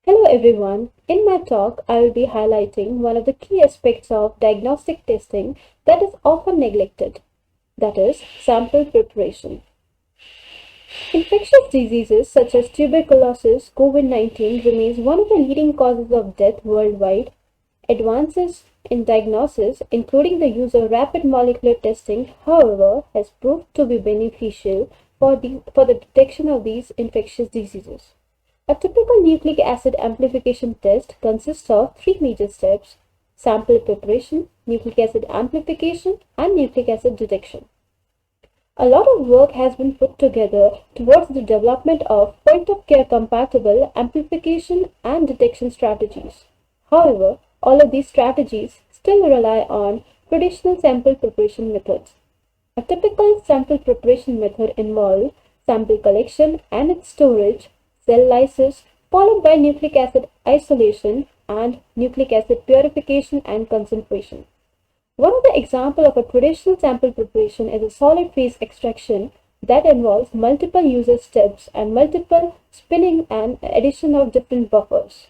Hello everyone. In my talk, I will be highlighting one of the key aspects of diagnostic testing that is often neglected, that is, sample preparation. Infectious diseases such as tuberculosis, COVID-19 remains one of the leading causes of death worldwide. Advances in diagnosis, including the use of rapid molecular testing, however, has proved to be beneficial for the detection of these infectious diseases. A typical nucleic acid amplification test consists of three major steps: sample preparation, nucleic acid amplification, and nucleic acid detection. A lot of work has been put together towards the development of point-of-care compatible amplification and detection strategies. However, all of these strategies still rely on traditional sample preparation methods. A typical sample preparation method involves sample collection and its storage, cell lysis, followed by nucleic acid isolation and nucleic acid purification and concentration. One of the examples of a traditional sample preparation is a solid phase extraction that involves multiple user steps and multiple spinning and addition of different buffers,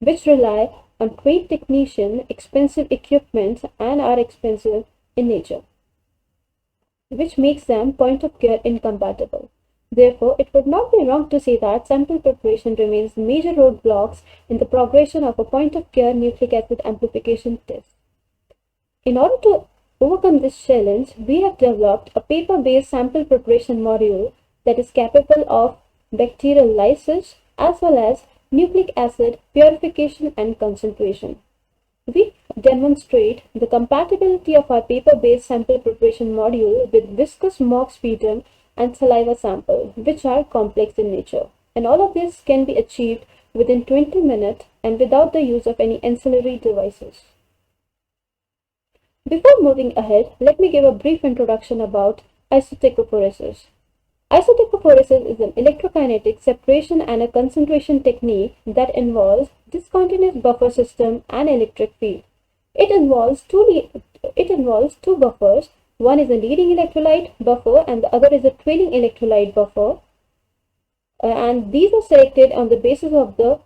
which rely on trained technician, expensive equipment, and are expensive in nature, which makes them point of care incompatible. Therefore, it would not be wrong to say that sample preparation remains major roadblocks in the progression of a point of care nucleic acid amplification test. In order to overcome this challenge, we have developed a paper-based sample preparation module that is capable of bacterial lysis as well as nucleic acid purification and concentration. We demonstrate the compatibility of our paper-based sample preparation module with viscous mock sputum and saliva sample, which are complex in nature. And all of this can be achieved within 20 minutes and without the use of any ancillary devices. Before moving ahead, let me give a brief introduction about isotachophoresis. Isotachophoresis is an electrokinetic separation and a concentration technique that involves discontinuous buffer system and electric field. It involves two buffers. One is a leading electrolyte buffer and the other is a trailing electrolyte buffer. And these are selected on the basis of the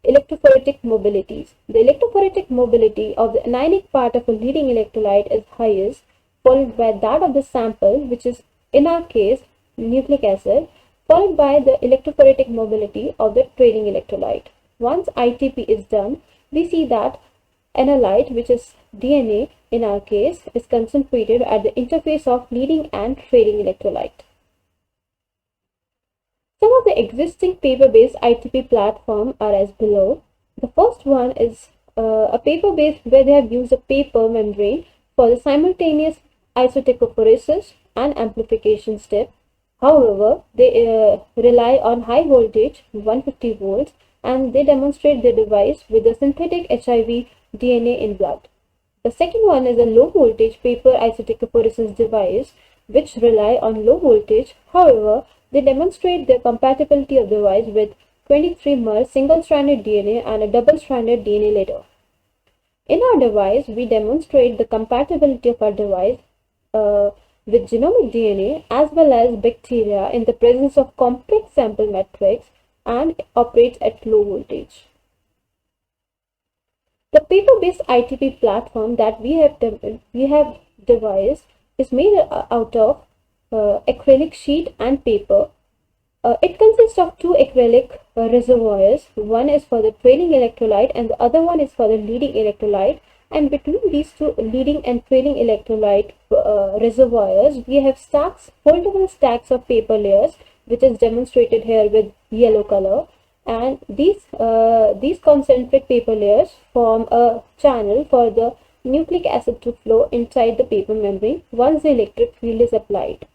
electrophoretic mobilities. The electrophoretic mobility of the anionic part of a leading electrolyte is highest, followed by that of the sample, which is in our case nucleic acid, followed by the electrophoretic mobility of the trailing electrolyte. Once ITP is done, we see that analyte, which is DNA in our case, is concentrated at the interface of leading and trailing electrolyte. Some of the existing paper-based ITP platforms are as below. The first one is a paper-based where they have used a paper membrane for the simultaneous isotachophoresis and amplification step. However, they rely on high voltage, 150 volts, and they demonstrate the device with a synthetic HIV DNA in blood. The second one is a low voltage paper isotachophoresis device which rely on low voltage. However, they demonstrate their compatibility of the device with 23-mer single-stranded DNA and a double-stranded DNA later. In our device, we demonstrate the compatibility of our device with genomic DNA as well as bacteria in the presence of complex sample matrix and operates at low voltage. The paper-based ITP platform that we have devised is made out of acrylic sheet and paper. It consists of two acrylic reservoirs. One is for the trailing electrolyte and the other one is for the leading electrolyte. And between these two leading and trailing electrolyte reservoirs, we have foldable stacks of paper layers, which is demonstrated here with yellow color. And these concentric paper layers form a channel for the nucleic acid to flow inside the paper membrane once the electric field is applied.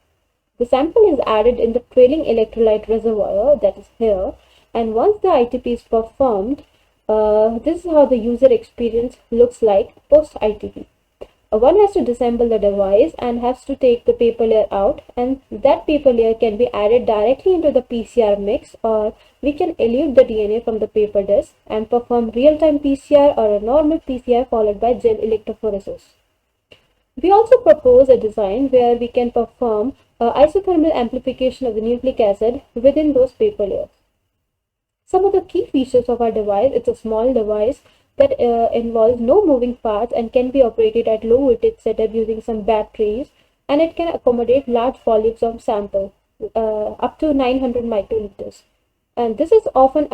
The sample is added in the trailing electrolyte reservoir, that is here, and once the ITP is performed, this is how the user experience looks like post ITP. One has to disassemble the device and has to take the paper layer out, and that paper layer can be added directly into the PCR mix, or we can elute the DNA from the paper disc and perform real-time PCR or a normal PCR followed by gel electrophoresis. We also propose a design where we can perform isothermal amplification of the nucleic acid within those paper layers. Some of the key features of our device: it's a small device that involves no moving parts and can be operated at low voltage setup using some batteries, and it can accommodate large volumes of sample, up to 900 microliters. And this is often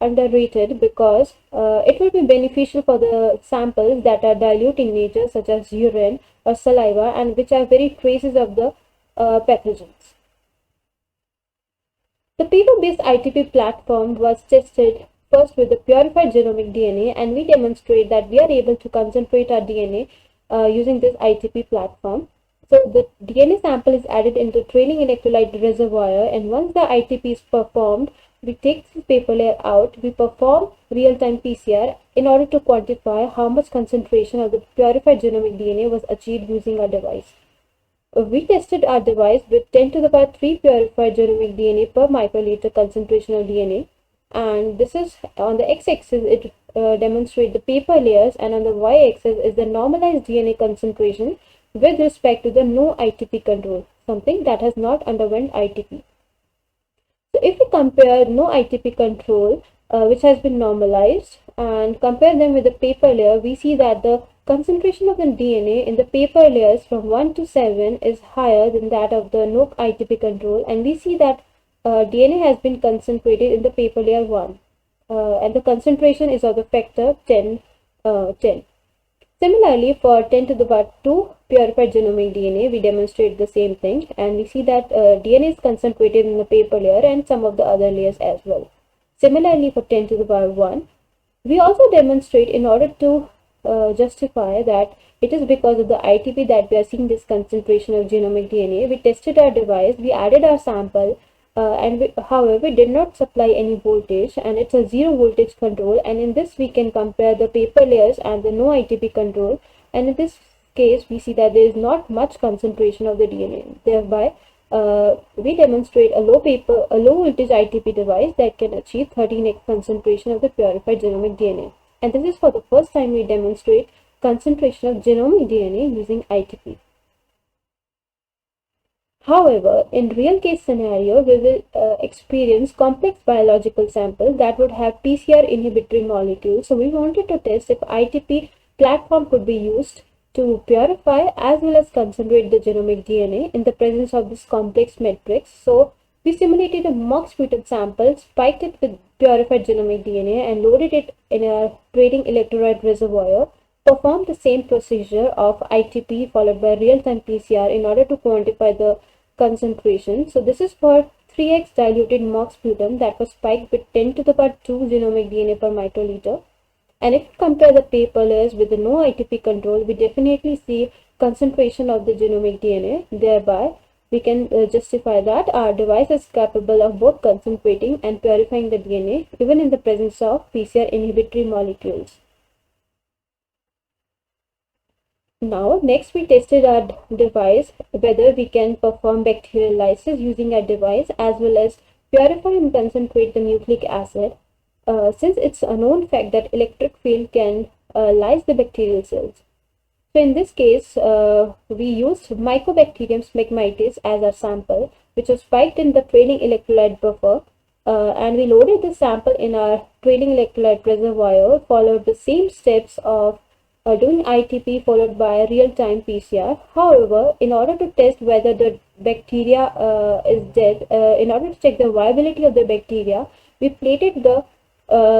underrated because it will be beneficial for the samples that are dilute in nature, such as urine or saliva, and which are very traces of the pathogens. The paper-based ITP platform was tested first with the purified genomic DNA, and we demonstrate that we are able to concentrate our DNA using this ITP platform. So the DNA sample is added into trailing electrolyte reservoir, and once the ITP is performed, we take the paper layer out, we perform real-time PCR in order to quantify how much concentration of the purified genomic DNA was achieved using our device. We tested our device with 10 to the power 3 purified genomic DNA per microliter concentration of DNA, and this is on the x-axis. It demonstrates the paper layers, and on the y-axis is the normalized DNA concentration with respect to the no ITP control, something that has not underwent ITP. So if we compare no ITP control, which has been normalized, and compare them with the paper layer, we see that the concentration of the DNA in the paper layers from 1 to 7 is higher than that of the no ITP control, and we see that DNA has been concentrated in the paper layer 1, and the concentration is of the factor 10. 10. Similarly, for 10 to the power 2 purified genomic DNA, we demonstrate the same thing, and we see that DNA is concentrated in the paper layer and some of the other layers as well. Similarly, for 10 to the power 1, we also demonstrate, in order to justify that it is because of the ITP that we are seeing this concentration of genomic DNA, we tested our device, we added our sample, however, we did not supply any voltage, and it's a zero voltage control, and in this we can compare the paper layers and the no ITP control, and in this case we see that there is not much concentration of the DNA. Thereby, we demonstrate a low voltage ITP device that can achieve 13x concentration of the purified genomic DNA, and this is for the first time we demonstrate concentration of genomic DNA using ITP. However, in real case scenario, we will experience complex biological samples that would have PCR inhibitory molecules. So we wanted to test if ITP platform could be used to purify as well as concentrate the genomic DNA in the presence of this complex matrix. So we simulated a mock sputum sample, spiked it with purified genomic DNA, and loaded it in a trailing electrolyte reservoir. Performed the same procedure of ITP followed by real-time PCR in order to quantify the concentration. So this is for 3x diluted mock sputum that was spiked with 10 to the power 2 genomic DNA per microliter. And if you compare the paper layers with the no ITP control, we definitely see concentration of the genomic DNA. Thereby, we can justify that our device is capable of both concentrating and purifying the DNA even in the presence of PCR inhibitory molecules. Now, next we tested our device whether we can perform bacterial lysis using our device as well as purify and concentrate the nucleic acid, since it's a known fact that electric field can lyse the bacterial cells. So in this case, we used Mycobacterium smegmatis as our sample, which was spiked in the trailing electrolyte buffer, and we loaded the sample in our trailing electrolyte reservoir, followed the same steps of doing ITP followed by real-time PCR. However, in order to test whether the bacteria is dead, in order to check the viability of the bacteria, we plated the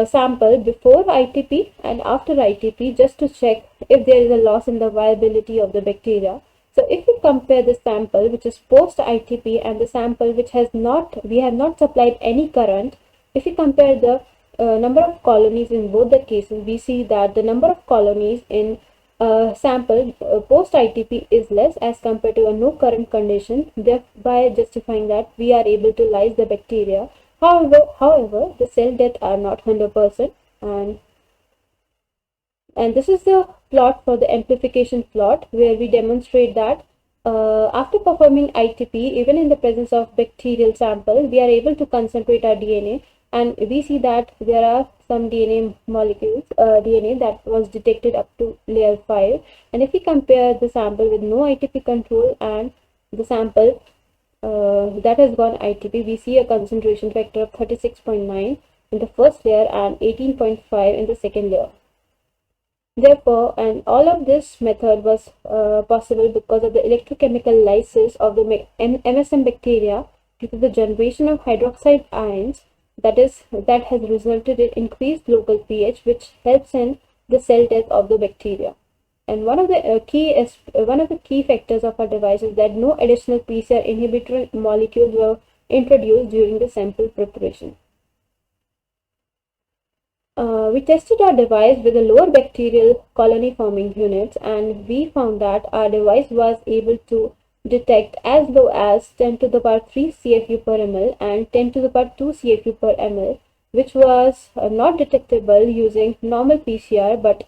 sample before ITP and after ITP just to check if there is a loss in the viability of the bacteria. So if we compare the sample which is post ITP and the sample which we have not supplied any current, if we compare the number of colonies in both the cases, we see that the number of colonies in sample post ITP is less as compared to a no current condition, thereby justifying that we are able to lyse the bacteria. However, the cell death are not 100%, and this is the plot for the amplification plot, where we demonstrate that after performing ITP, even in the presence of bacterial sample, we are able to concentrate our DNA, and we see that there are some DNA molecules, DNA that was detected up to layer 5. And if we compare the sample with no ITP control and the sample that has gone ITP, we see a concentration factor of 36.9, in the first layer and 18.5 in the second layer. Therefore, and all of this method was possible because of the electrochemical lysis of the MSM bacteria due to the generation of hydroxide ions that has resulted in increased local pH, which helps in the cell death of the bacteria. And one of the key factors of our device is that no additional PCR inhibitor molecules were introduced during the sample preparation. We tested our device with a lower bacterial colony forming units, and we found that our device was able to detect as low as 10 to the power 3 CFU per ml and 10 to the power 2 CFU per ml, which was not detectable using normal PCR, but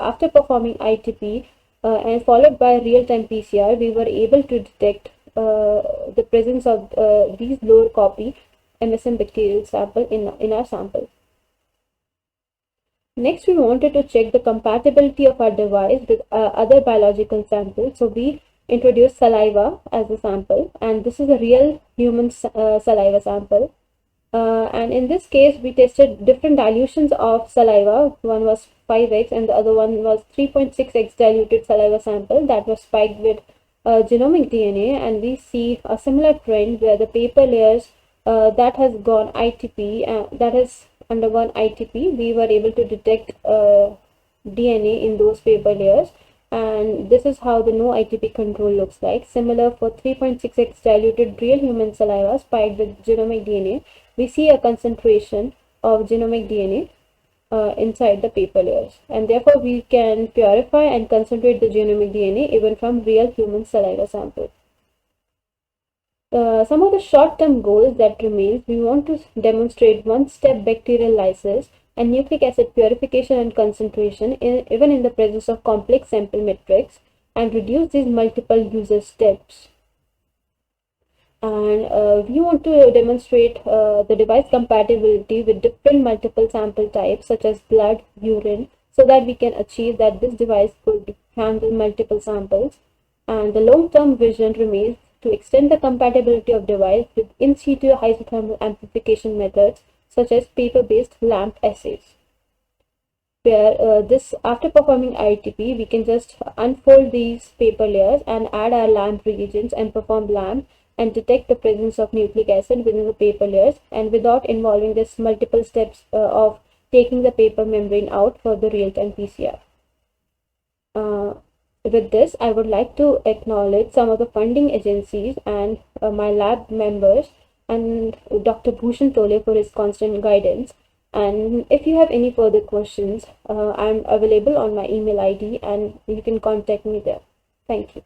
after performing ITP and followed by real-time PCR, we were able to detect the presence of these lower copy MSM bacterial sample in our sample. Next, we wanted to check the compatibility of our device with other biological samples. So we introduced saliva as a sample, and this is a real human saliva sample. And in this case, we tested different dilutions of saliva. One was 5x and the other one was 3.6x diluted saliva sample that was spiked with genomic DNA, and we see a similar trend where the paper layers that has gone ITP, that has undergone ITP, we were able to detect DNA in those paper layers, and this is how the no ITP control looks like. Similar for 3.6x diluted real human saliva spiked with genomic DNA, we see a concentration of genomic DNA inside the paper layers, and therefore we can purify and concentrate the genomic DNA even from real human saliva sample. Some of the short-term goals that remain, we want to demonstrate one-step bacterial lysis and nucleic acid purification and concentration even in the presence of complex sample metrics, and reduce these multiple user steps. And we want to demonstrate the device compatibility with different multiple sample types such as blood, urine, so that we can achieve that this device could handle multiple samples. And the long-term vision remains to extend the compatibility of device with in situ isothermal amplification methods such as paper-based LAMP assays, where after performing ITP, we can just unfold these paper layers and add our LAMP reagents and perform LAMP and detect the presence of nucleic acid within the paper layers, and without involving this multiple steps of taking the paper membrane out for the real-time PCR. With this, I would like to acknowledge some of the funding agencies and my lab members and Dr. Bhushan Toley for his constant guidance. And if you have any further questions, I'm available on my email ID and you can contact me there. Thank you.